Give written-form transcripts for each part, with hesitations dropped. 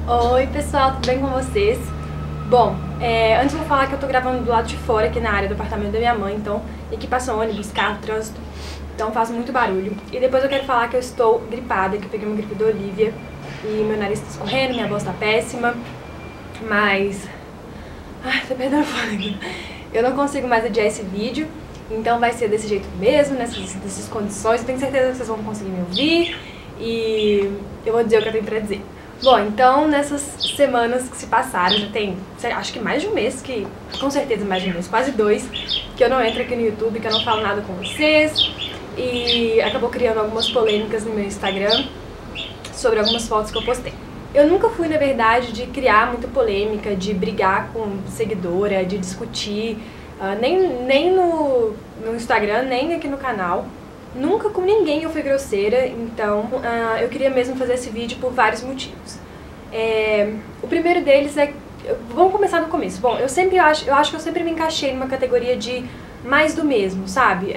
Oi pessoal, tudo bem com vocês? Bom, antes eu vou falar que eu tô gravando do lado de fora, aqui na área do apartamento da minha mãe, então aqui passa ônibus, carro, trânsito, então faz muito barulho. E depois eu quero falar que eu estou gripada, que eu peguei uma gripe da Olivia e meu nariz tá escorrendo, minha voz tá péssima, mas... Ai, tô perdendo fôlego. Eu não consigo mais adiar esse vídeo, então vai ser desse jeito mesmo, nessas condições. Eu tenho certeza que vocês vão conseguir me ouvir e eu vou dizer o que eu tenho pra dizer. Bom, então nessas semanas que se passaram, já tem, acho que mais de um mês, com certeza mais de um mês, quase 2, que eu não entro aqui no YouTube, que eu não falo nada com vocês, e acabou criando algumas polêmicas no meu Instagram sobre algumas fotos que eu postei. Eu nunca fui, na verdade, de criar muita polêmica, de brigar com seguidora, de discutir, nem no Instagram, nem aqui no canal. Nunca com ninguém eu fui grosseira, então eu queria mesmo fazer esse vídeo por vários motivos. O primeiro deles é... Vamos começar do começo. Bom, eu acho que eu sempre me encaixei numa categoria de mais do mesmo, sabe?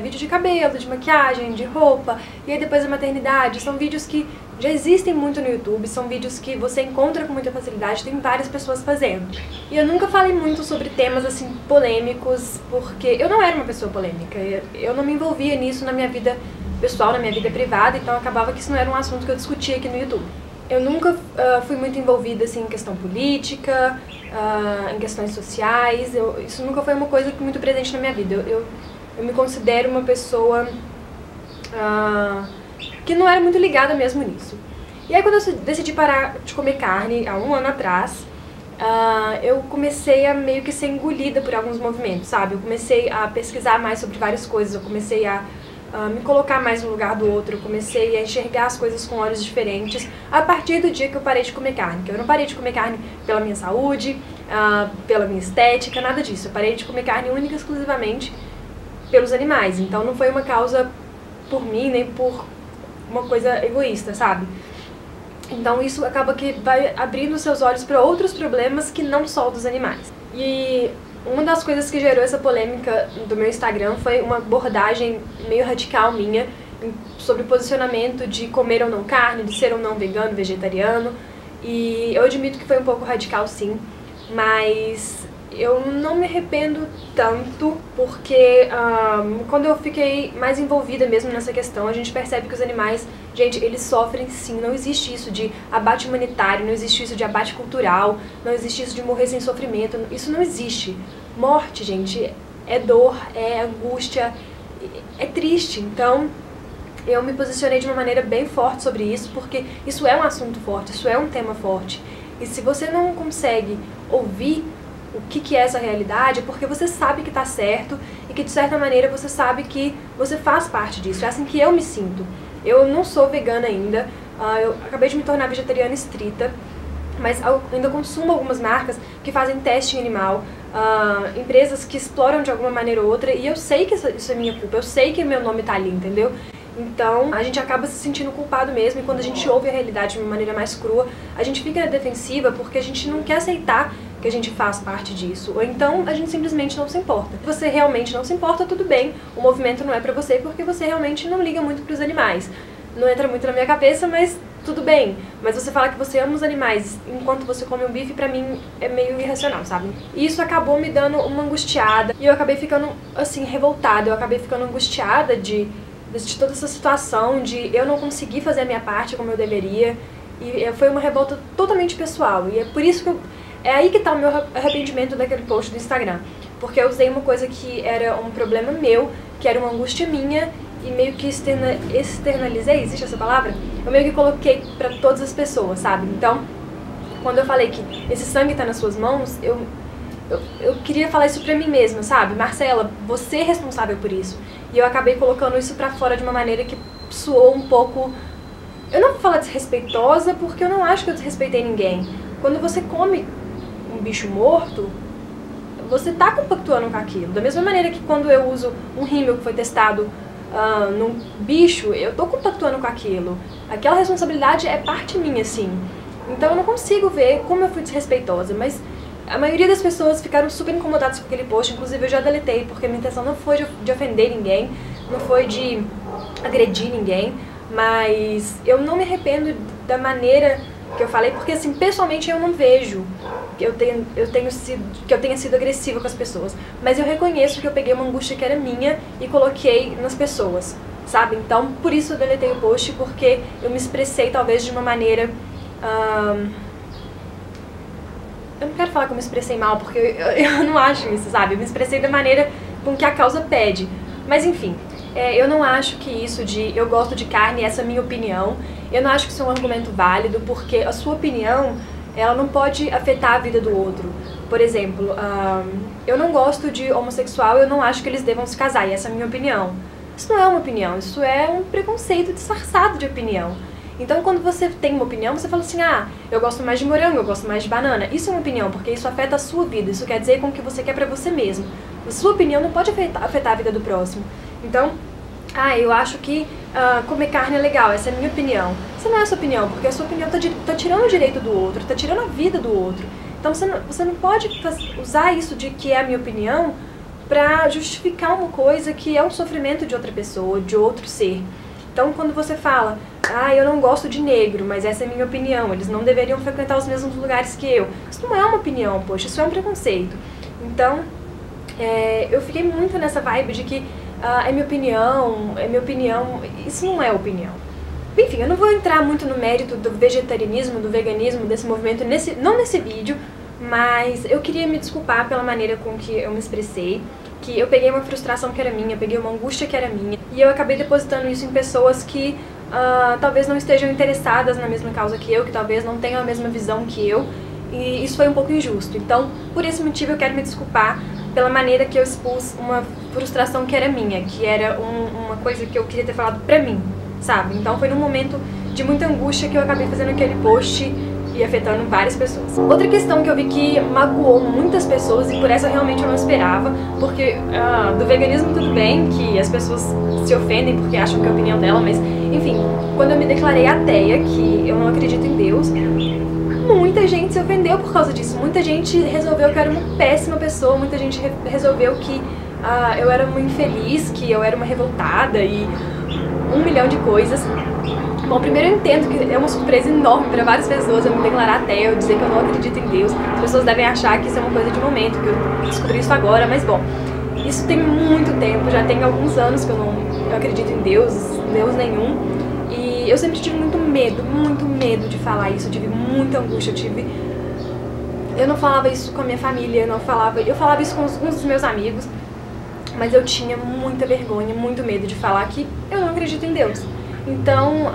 Vídeo de cabelo, de maquiagem, de roupa, e aí depois a maternidade. São vídeos que já existem muito no YouTube, são vídeos que você encontra com muita facilidade, tem várias pessoas fazendo. E eu nunca falei muito sobre temas assim polêmicos, porque eu não era uma pessoa polêmica, eu não me envolvia nisso na minha vida pessoal, na minha vida privada, então acabava que isso não era um assunto que eu discutia aqui no YouTube. Eu nunca fui muito envolvida assim, em questão política, em questões sociais, isso nunca foi uma coisa muito presente na minha vida. Eu me considero uma pessoa que não era muito ligada mesmo nisso. E aí quando eu decidi parar de comer carne, há um ano atrás, eu comecei a meio que ser engolida por alguns movimentos, sabe? Eu comecei a pesquisar mais sobre várias coisas, eu comecei a me colocar mais no lugar do outro, eu comecei a enxergar as coisas com olhos diferentes a partir do dia que eu parei de comer carne. Que eu não parei de comer carne pela minha saúde, pela minha estética, nada disso. Eu parei de comer carne única e exclusivamente pelos animais. Então não foi uma causa por mim, nem por uma coisa egoísta, sabe? Então isso acaba que vai abrindo seus olhos para outros problemas que não só dos animais. E uma das coisas que gerou essa polêmica do meu Instagram foi uma abordagem meio radical minha sobre o posicionamento de comer ou não carne, de ser ou não vegano, vegetariano. E eu admito que foi um pouco radical sim, mas eu não me arrependo tanto, porque quando eu fiquei mais envolvida mesmo nessa questão, a gente percebe que os animais, gente, eles sofrem sim, não existe isso de abate humanitário, não existe isso de abate cultural, não existe isso de morrer sem sofrimento, isso não existe. Morte, gente, é dor, é angústia, é triste, então eu me posicionei de uma maneira bem forte sobre isso, porque isso é um assunto forte, isso é um tema forte, e se você não consegue ouvir o que é essa realidade, é porque você sabe que tá certo e que de certa maneira você sabe que você faz parte disso. É assim que eu me sinto. Eu não sou vegana ainda, eu acabei de me tornar vegetariana estrita, mas eu ainda consumo algumas marcas que fazem teste em animal, empresas que exploram de alguma maneira ou outra, e eu sei que isso é minha culpa, eu sei que meu nome tá ali, entendeu? Então a gente acaba se sentindo culpado mesmo, e quando a gente ouve a realidade de uma maneira mais crua, a gente fica na defensiva porque a gente não quer aceitar que a gente faz parte disso, ou então a gente simplesmente não se importa. Se você realmente não se importa, tudo bem, o movimento não é pra você porque você realmente não liga muito pros animais. Não entra muito na minha cabeça, mas tudo bem. Mas você falar que você ama os animais enquanto você come um bife, pra mim é meio irracional, sabe? E isso acabou me dando uma angustiada, e eu acabei ficando, assim, revoltada, eu acabei ficando angustiada de toda essa situação, de eu não conseguir fazer a minha parte como eu deveria, e foi uma revolta totalmente pessoal, e é por isso que é aí que tá o meu arrependimento daquele post do Instagram, porque eu usei uma coisa que era um problema meu, que era uma angústia minha, e meio que externalizei, existe essa palavra? Eu meio que coloquei pra todas as pessoas, sabe? Então, quando eu falei que esse sangue tá nas suas mãos, eu queria falar isso pra mim mesma, sabe? Marcela, você é responsável por isso. E eu acabei colocando isso pra fora de uma maneira que soou um pouco... Eu não vou falar desrespeitosa, porque eu não acho que eu desrespeitei ninguém. Quando você come um bicho morto, você tá compactuando com aquilo. Da mesma maneira que quando eu uso um rímel que foi testado num bicho, eu tô compactuando com aquilo. Aquela responsabilidade é parte minha, sim. Então eu não consigo ver como eu fui desrespeitosa, mas a maioria das pessoas ficaram super incomodadas com aquele post, inclusive eu já deletei, porque minha intenção não foi de ofender ninguém, não foi de agredir ninguém, mas eu não me arrependo da maneira que eu falei, porque assim, pessoalmente eu não vejo que eu tenha sido agressiva com as pessoas, mas eu reconheço que eu peguei uma angústia que era minha e coloquei nas pessoas, sabe? Então, por isso eu deletei o post, porque eu me expressei talvez de uma maneira... eu não quero falar que eu me expressei mal, porque eu não acho isso, sabe? Eu me expressei da maneira com que a causa pede. Mas enfim, eu não acho que isso de eu gosto de carne, essa é a minha opinião. Eu não acho que isso é um argumento válido, porque a sua opinião, ela não pode afetar a vida do outro. Por exemplo, eu não gosto de homossexual, eu não acho que eles devam se casar, e essa é a minha opinião. Isso não é uma opinião, isso é um preconceito disfarçado de opinião. Então, quando você tem uma opinião, você fala assim, ah, eu gosto mais de morango, eu gosto mais de banana. Isso é uma opinião, porque isso afeta a sua vida, isso quer dizer com o que você quer pra você mesmo. A sua opinião não pode afetar a vida do próximo. Então, eu acho que comer carne é legal, essa é a minha opinião. Isso não é a sua opinião, porque a sua opinião tá tirando o direito do outro, tá tirando a vida do outro. Então, você não pode usar isso de que é a minha opinião pra justificar uma coisa que é um sofrimento de outra pessoa, de outro ser. Então, quando você fala, eu não gosto de negro, mas essa é a minha opinião, eles não deveriam frequentar os mesmos lugares que eu. Isso não é uma opinião, poxa, isso é um preconceito. Então, eu fiquei muito nessa vibe de que é minha opinião, isso não é opinião. Enfim, eu não vou entrar muito no mérito do vegetarianismo, do veganismo, desse movimento, não nesse vídeo, mas eu queria me desculpar pela maneira com que eu me expressei, que eu peguei uma frustração que era minha, peguei uma angústia que era minha, e eu acabei depositando isso em pessoas que talvez não estejam interessadas na mesma causa que eu, que talvez não tenham a mesma visão que eu, e isso foi um pouco injusto. Então, por esse motivo eu quero me desculpar pela maneira que eu expus uma frustração que era minha, que era uma coisa que eu queria ter falado pra mim, sabe? Então foi num momento de muita angústia que eu acabei fazendo aquele post e afetando várias pessoas. Outra questão que eu vi que magoou muitas pessoas, e por essa realmente eu não esperava, porque do veganismo tudo bem, que as pessoas se ofendem porque acham que é a opinião dela, mas enfim, quando eu me declarei ateia, que eu não acredito em Deus, muita gente se ofendeu por causa disso, muita gente resolveu que eu era uma péssima pessoa, muita gente resolveu que eu era uma infeliz, que eu era uma revoltada e 1 milhão de coisas. Bom, primeiro eu entendo que é uma surpresa enorme para várias pessoas eu me declarar ateia, eu dizer que eu não acredito em Deus. As pessoas devem achar que isso é uma coisa de momento, que eu descobri isso agora, mas bom, isso tem muito tempo, já tem alguns anos que eu acredito em Deus nenhum. E eu sempre tive muito medo de falar isso, eu tive muita angústia, eu não falava isso com a minha família, eu falava isso com alguns dos meus amigos, mas eu tinha muita vergonha, muito medo de falar que eu não acredito em Deus. Então,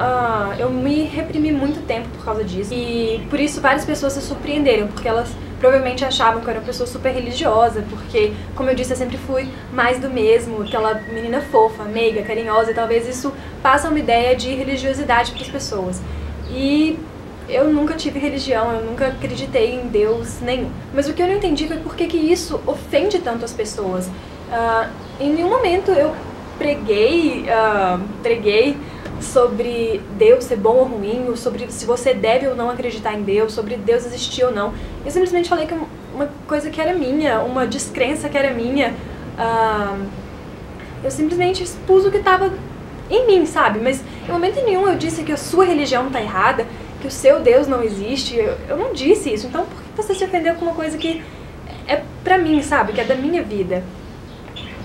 eu me reprimi muito tempo por causa disso. E por isso várias pessoas se surpreenderam, porque elas provavelmente achavam que eu era uma pessoa super religiosa, porque, como eu disse, eu sempre fui mais do mesmo, aquela menina fofa, meiga, carinhosa, e talvez isso passe uma ideia de religiosidade para as pessoas. E eu nunca tive religião, eu nunca acreditei em Deus nenhum. Mas o que eu não entendi foi por que isso ofende tanto as pessoas. Em nenhum momento eu preguei sobre Deus ser bom ou ruim, ou sobre se você deve ou não acreditar em Deus, sobre Deus existir ou não. Eu simplesmente falei que uma coisa que era minha, uma descrença que era minha, eu simplesmente expus o que estava em mim, sabe? Mas em momento nenhum eu disse que a sua religião tá errada, que o seu Deus não existe, eu não disse isso. Então por que você se ofendeu com uma coisa que é pra mim, sabe? Que é da minha vida.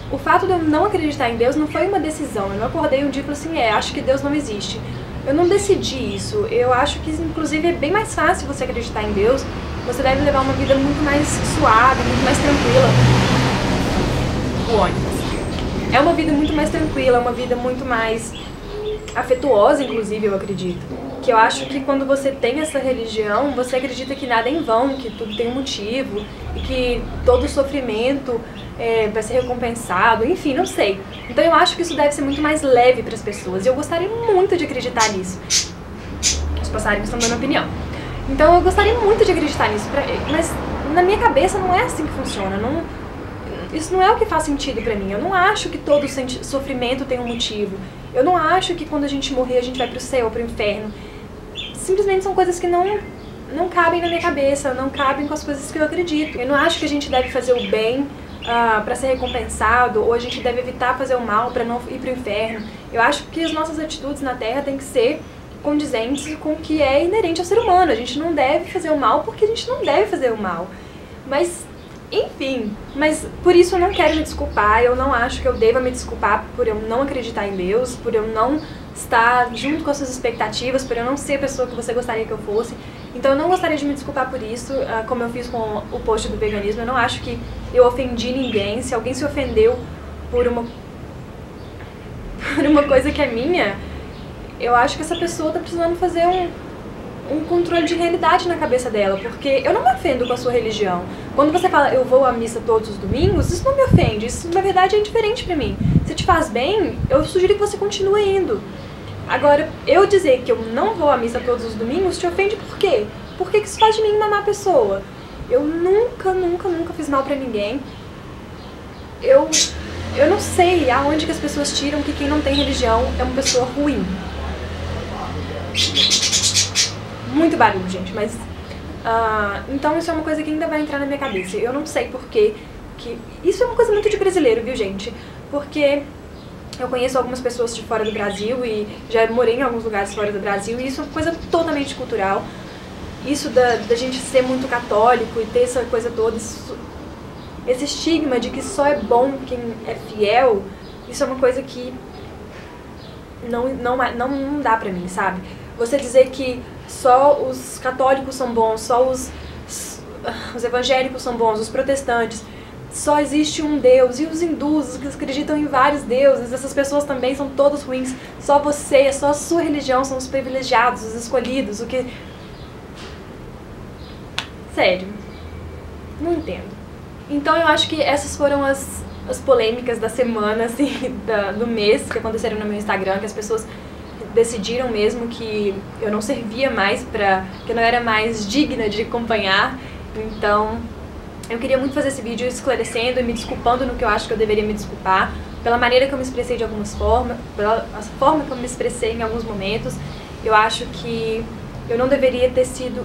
O fato de eu não acreditar em Deus não foi uma decisão. Eu não acordei um dia e falei assim, acho que Deus não existe. Eu não decidi isso. Eu acho que, inclusive, é bem mais fácil você acreditar em Deus. Você deve levar uma vida muito mais suave, muito mais tranquila. O ônibus. É uma vida muito mais tranquila, uma vida muito mais afetuosa, inclusive, eu acredito. Que eu acho que quando você tem essa religião, você acredita que nada é em vão, que tudo tem um motivo, e que todo sofrimento vai ser recompensado, enfim, não sei. Então eu acho que isso deve ser muito mais leve para as pessoas, e eu gostaria muito de acreditar nisso. Os passarinhos estão dando opinião. Então eu gostaria muito de acreditar nisso, mas na minha cabeça não é assim que funciona, isso não é o que faz sentido pra mim. Eu não acho que todo sofrimento tem um motivo. Eu não acho que quando a gente morrer a gente vai pro céu ou pro inferno. Simplesmente são coisas que não cabem na minha cabeça, não cabem com as coisas que eu acredito. Eu não acho que a gente deve fazer o bem pra ser recompensado, ou a gente deve evitar fazer o mal pra não ir pro inferno. Eu acho que as nossas atitudes na Terra têm que ser condizentes com o que é inerente ao ser humano. A gente não deve fazer o mal porque a gente não deve fazer o mal. Mas, enfim, mas por isso eu não quero me desculpar, eu não acho que eu deva me desculpar por eu não acreditar em Deus, por eu não estar junto com as suas expectativas, por eu não ser a pessoa que você gostaria que eu fosse. Então eu não gostaria de me desculpar por isso, como eu fiz com o post do veganismo. Eu não acho que eu ofendi ninguém. Se alguém se ofendeu por uma coisa que é minha, eu acho que essa pessoa tá precisando fazer um controle de realidade na cabeça dela, porque eu não me ofendo com a sua religião. Quando você fala eu vou à missa todos os domingos, isso não me ofende, isso na verdade é indiferente pra mim. Se te faz bem, eu sugiro que você continue indo. Agora, eu dizer que eu não vou à missa todos os domingos te ofende por quê? Por que isso faz de mim uma má pessoa? Eu nunca fiz mal pra ninguém. Eu não sei aonde que as pessoas tiram que quem não tem religião é uma pessoa ruim. Muito barulho, gente, mas... então isso é uma coisa que ainda vai entrar na minha cabeça. Eu não sei porquê que... Isso é uma coisa muito de brasileiro, viu, gente? Porque eu conheço algumas pessoas de fora do Brasil e já morei em alguns lugares fora do Brasil, e isso é uma coisa totalmente cultural. Isso da gente ser muito católico e ter essa coisa toda, esse estigma de que só é bom quem é fiel, isso é uma coisa que não dá pra mim, sabe? Você dizer que só os católicos são bons, só os evangélicos são bons, os protestantes, só existe um Deus, e os hindus que acreditam em vários deuses, essas pessoas também são todas ruins, só você, só a sua religião são os privilegiados, os escolhidos, o que... Sério, não entendo. Então eu acho que essas foram as polêmicas da semana, assim, do mês, que aconteceram no meu Instagram, que as pessoas decidiram mesmo que eu não servia mais que eu não era mais digna de acompanhar. Então eu queria muito fazer esse vídeo esclarecendo e me desculpando no que eu acho que eu deveria me desculpar, pela maneira que eu me expressei de algumas formas, pela forma que eu me expressei em alguns momentos. Eu acho que eu não deveria ter sido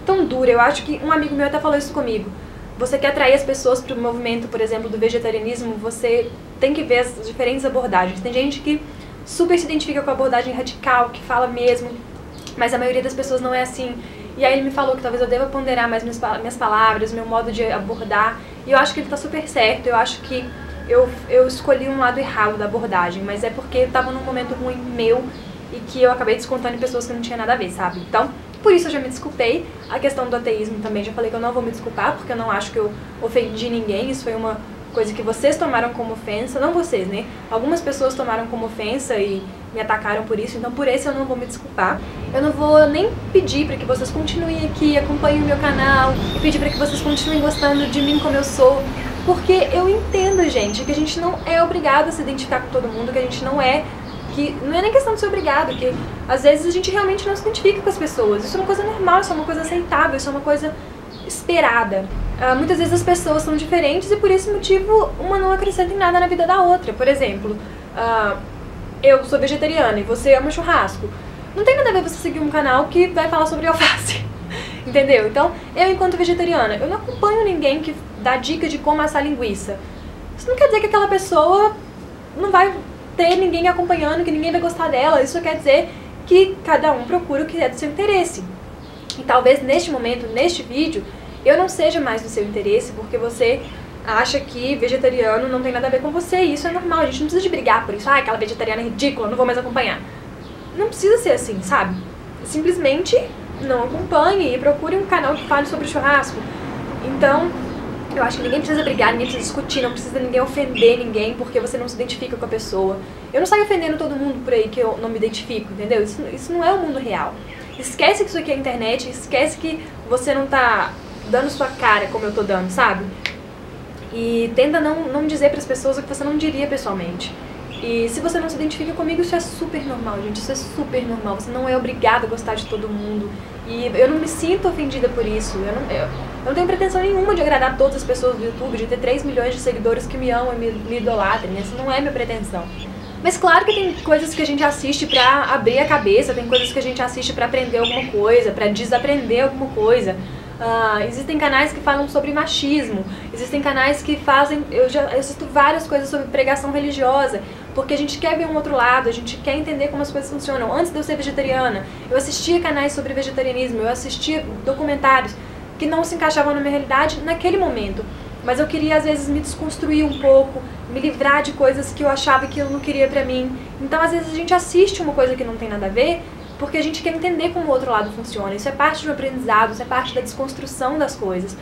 tão dura. Eu acho que um amigo meu até falou isso comigo. Você quer atrair as pessoas para o movimento, por exemplo, do vegetarianismo, você tem que ver as diferentes abordagens. Tem gente que super se identifica com a abordagem radical, que fala mesmo, mas a maioria das pessoas não é assim. E aí ele me falou que talvez eu deva ponderar mais minhas palavras, meu modo de abordar, e eu acho que ele tá super certo. Eu acho que eu escolhi um lado errado da abordagem, mas é porque eu tava num momento ruim meu e que eu acabei descontando em pessoas que não tinha nada a ver, sabe? Então, por isso eu já me desculpei. A questão do ateísmo também, já falei que eu não vou me desculpar, porque eu não acho que eu ofendi ninguém. Isso foi uma coisa que vocês tomaram como ofensa, não vocês, né? Algumas pessoas tomaram como ofensa e me atacaram por isso, então por esse eu não vou me desculpar. Eu não vou nem pedir pra que vocês continuem aqui, acompanhem o meu canal, e pedir pra que vocês continuem gostando de mim como eu sou, porque eu entendo, gente, que a gente não é obrigado a se identificar com todo mundo, que a gente não é, que não é nem questão de ser obrigado, que às vezes a gente realmente não se identifica com as pessoas. Isso é uma coisa normal, isso é uma coisa aceitável, isso é uma coisa esperada. Muitas vezes as pessoas são diferentes e por esse motivo uma não acrescenta em nada na vida da outra. Por exemplo, eu sou vegetariana e você ama churrasco. Não tem nada a ver você seguir um canal que vai falar sobre alface, entendeu? Então, eu enquanto vegetariana, eu não acompanho ninguém que dá dica de como assar linguiça. Isso não quer dizer que aquela pessoa não vai ter ninguém acompanhando, que ninguém vai gostar dela. Isso quer dizer que cada um procura o que é do seu interesse. E talvez neste momento, neste vídeo, eu não seja mais do seu interesse, porque você acha que vegetariano não tem nada a ver com você, e isso é normal. A gente não precisa de brigar por isso. Ah, aquela vegetariana é ridícula, não vou mais acompanhar. Não precisa ser assim, sabe? Simplesmente não acompanhe e procure um canal que fale sobre churrasco. Então, eu acho que ninguém precisa brigar, ninguém precisa discutir, não precisa ninguém ofender ninguém porque você não se identifica com a pessoa. Eu não saio ofendendo todo mundo por aí que eu não me identifico, entendeu? Isso não é o mundo real. Esquece que isso aqui é internet, esquece que você não tá dando sua cara como eu tô dando, sabe? E tenta não dizer pras pessoas o que você não diria pessoalmente. E se você não se identifica comigo, isso é super normal, gente, isso é super normal. Você não é obrigado a gostar de todo mundo. E eu não me sinto ofendida por isso. Eu não tenho pretensão nenhuma de agradar todas as pessoas do YouTube, de ter 3 milhões de seguidores que me amam e me idolatrem. Essa não é minha pretensão. Mas claro que tem coisas que a gente assiste pra abrir a cabeça, tem coisas que a gente assiste pra aprender alguma coisa, pra desaprender alguma coisa. Existem canais que falam sobre machismo, existem canais que fazem... Eu assisto várias coisas sobre pregação religiosa, porque a gente quer ver um outro lado, a gente quer entender como as coisas funcionam. Antes de eu ser vegetariana, eu assistia canais sobre vegetarianismo, eu assistia documentários que não se encaixavam na minha realidade naquele momento. Mas eu queria, às vezes, me desconstruir um pouco, me livrar de coisas que eu achava que eu não queria pra mim. Então, às vezes, a gente assiste uma coisa que não tem nada a ver, porque a gente quer entender como o outro lado funciona. Isso é parte do aprendizado, isso é parte da desconstrução das coisas.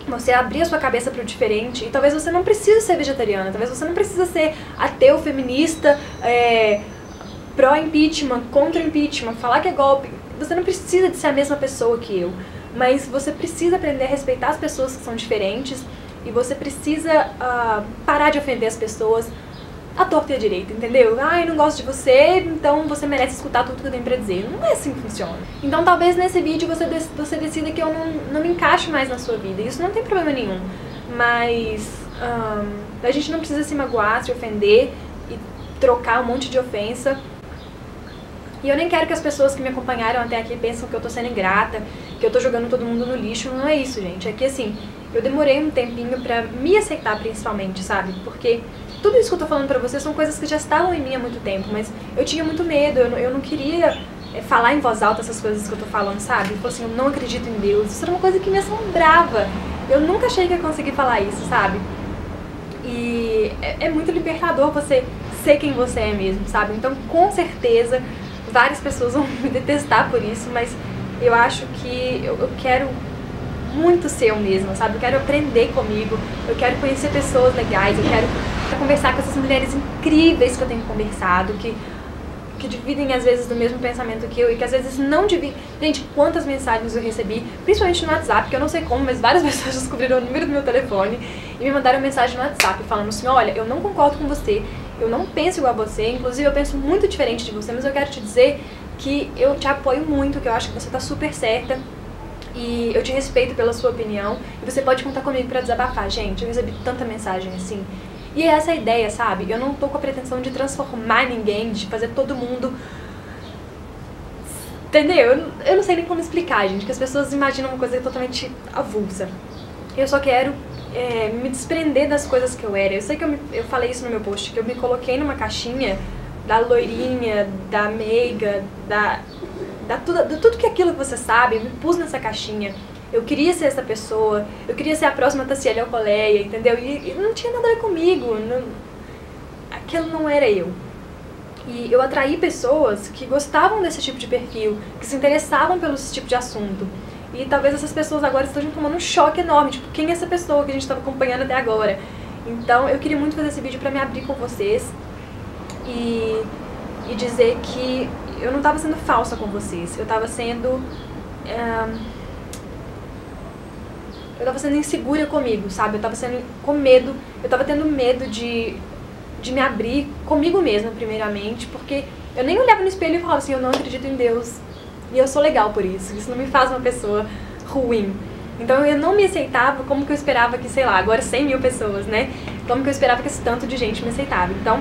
Você abrir a sua cabeça para o diferente, e talvez você não precise ser vegetariana, talvez você não precisa ser ateu, feminista, pró-impeachment, contra-impeachment, falar que é golpe. Você não precisa de ser a mesma pessoa que eu, mas você precisa aprender a respeitar as pessoas que são diferentes, e você precisa parar de ofender as pessoas à torta e à direita, entendeu? Ah, eu não gosto de você, então você merece escutar tudo que eu tenho pra dizer. Não é assim que funciona. Então talvez nesse vídeo você decida que eu não me encaixo mais na sua vida. Isso não tem problema nenhum. Mas a gente não precisa se magoar, se ofender e trocar um monte de ofensa. E eu nem quero que as pessoas que me acompanharam até aqui pensem que eu tô sendo ingrata, que eu tô jogando todo mundo no lixo. Não é isso, gente. É que assim, eu demorei um tempinho pra me aceitar principalmente, sabe? Porque tudo isso que eu tô falando pra vocês são coisas que já estavam em mim há muito tempo, mas eu tinha muito medo, eu não queria falar em voz alta essas coisas que eu tô falando, sabe? Tipo assim, eu não acredito em Deus, isso era uma coisa que me assombrava. Eu nunca achei que ia conseguir falar isso, sabe? E é muito libertador você ser quem você é mesmo, sabe? Então, com certeza, várias pessoas vão me detestar por isso, mas eu acho que eu quero muito ser eu mesma, sabe? Eu quero aprender comigo, eu quero conhecer pessoas legais, eu quero conversar com essas mulheres incríveis que eu tenho conversado, que dividem às vezes do mesmo pensamento que eu e que às vezes não dividem. Gente, quantas mensagens eu recebi, principalmente no WhatsApp, que eu não sei como, mas várias pessoas descobriram o número do meu telefone e me mandaram mensagem no WhatsApp falando assim, olha, eu não concordo com você, eu não penso igual a você, inclusive eu penso muito diferente de você, mas eu quero te dizer que eu te apoio muito, que eu acho que você tá super certa e eu te respeito pela sua opinião e você pode contar comigo pra desabafar. Gente, eu recebi tanta mensagem assim. E é essa a ideia, sabe? Eu não tô com a pretensão de transformar ninguém, de fazer todo mundo... Entendeu? Eu não sei nem como explicar, gente, que as pessoas imaginam uma coisa totalmente avulsa. Eu só quero me desprender das coisas que eu era. Eu sei que eu falei isso no meu post, que eu me coloquei numa caixinha da loirinha, da meiga, de tudo que aquilo que você sabe, eu me pus nessa caixinha. Eu queria ser essa pessoa, eu queria ser a próxima Tassiele Alcoleia, entendeu? E não tinha nada a ver comigo, aquilo não era eu. E eu atraí pessoas que gostavam desse tipo de perfil, que se interessavam pelo tipo de assunto. E talvez essas pessoas agora estejam tomando um choque enorme, tipo, quem é essa pessoa que a gente estava acompanhando até agora? Então eu queria muito fazer esse vídeo pra me abrir com vocês e dizer que eu não estava sendo falsa com vocês, eu estava sendo... eu tava sendo insegura comigo, sabe? Eu tava sendo com medo, eu tava tendo medo de me abrir comigo mesma, primeiramente, porque eu nem olhava no espelho e falava assim, eu não acredito em Deus, e eu sou legal por isso não me faz uma pessoa ruim. Então eu não me aceitava como que eu esperava que, sei lá, agora 100 mil pessoas, né? Como que eu esperava que esse tanto de gente me aceitava. Então,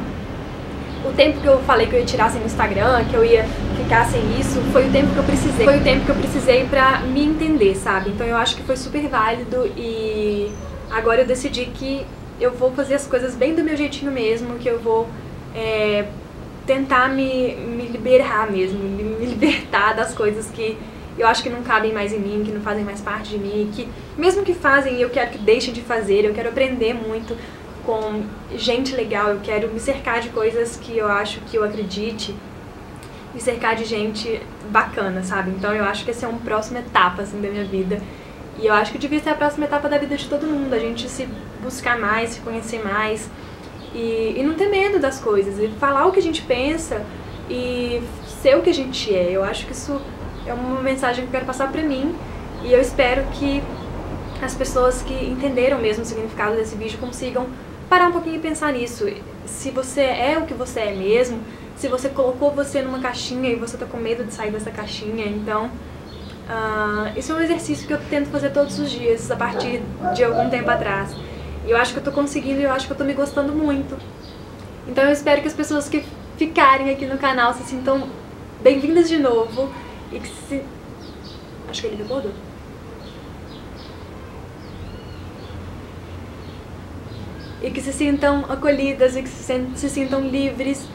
o tempo que eu falei que eu ia tirar sem no Instagram, que eu ia ficar sem isso, foi o tempo que eu precisei. Foi o tempo que eu precisei pra me entender, sabe? Então eu acho que foi super válido e agora eu decidi que eu vou fazer as coisas bem do meu jeitinho mesmo, que eu vou tentar me liberar mesmo, me libertar das coisas que eu acho que não cabem mais em mim, que não fazem mais parte de mim, que mesmo que fazem eu quero que deixem de fazer, eu quero aprender muito com gente legal, eu quero me cercar de coisas que eu acho que eu acredite, me cercar de gente bacana, sabe? Então eu acho que essa é uma próxima etapa, assim, da minha vida. E eu acho que devia ser a próxima etapa da vida de todo mundo, a gente se buscar mais, se conhecer mais e não ter medo das coisas, e falar o que a gente pensa e ser o que a gente é. Eu acho que isso é uma mensagem que eu quero passar pra mim e eu espero que as pessoas que entenderam mesmo o significado desse vídeo consigam parar um pouquinho e pensar nisso. Se você é o que você é mesmo, se você colocou você numa caixinha e você tá com medo de sair dessa caixinha, então isso é um exercício que eu tento fazer todos os dias, a partir de algum tempo atrás. E eu acho que eu tô conseguindo e eu acho que eu tô me gostando muito. Então eu espero que as pessoas que ficarem aqui no canal se sintam bem-vindas de novo e que se... Acho que ele recordou. e que se sintam acolhidas e que se sintam livres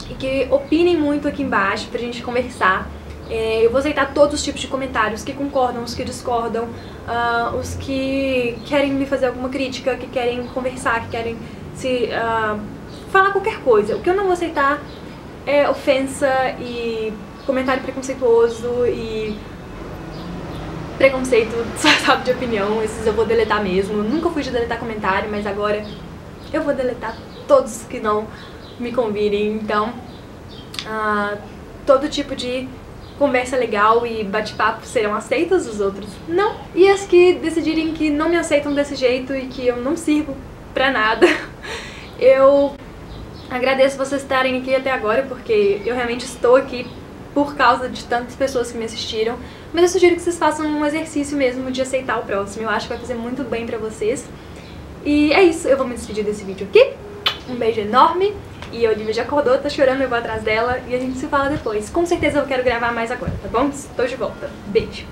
e que opinem muito aqui embaixo pra gente conversar. Eu vou aceitar todos os tipos de comentários, que concordam, os que discordam, os que querem me fazer alguma crítica, que querem conversar, que querem falar qualquer coisa. O que eu não vou aceitar é ofensa e comentário preconceituoso e preconceito, sabe, de opinião. Esses eu vou deletar mesmo. Nunca fui de deletar comentário, mas agora eu vou deletar todos que não me convidem. Então, todo tipo de conversa legal e bate-papo serão aceitas, os outros não. E as que decidirem que não me aceitam desse jeito e que eu não sirvo pra nada, eu agradeço vocês estarem aqui até agora, porque eu realmente estou aqui por causa de tantas pessoas que me assistiram. Mas eu sugiro que vocês façam um exercício mesmo de aceitar o próximo. Eu acho que vai fazer muito bem pra vocês. E é isso, eu vou me despedir desse vídeo aqui. Um beijo enorme. E a Olivia já acordou, tá chorando, eu vou atrás dela e a gente se fala depois. Com certeza eu quero gravar mais agora, tá bom? Estou de volta. Beijo!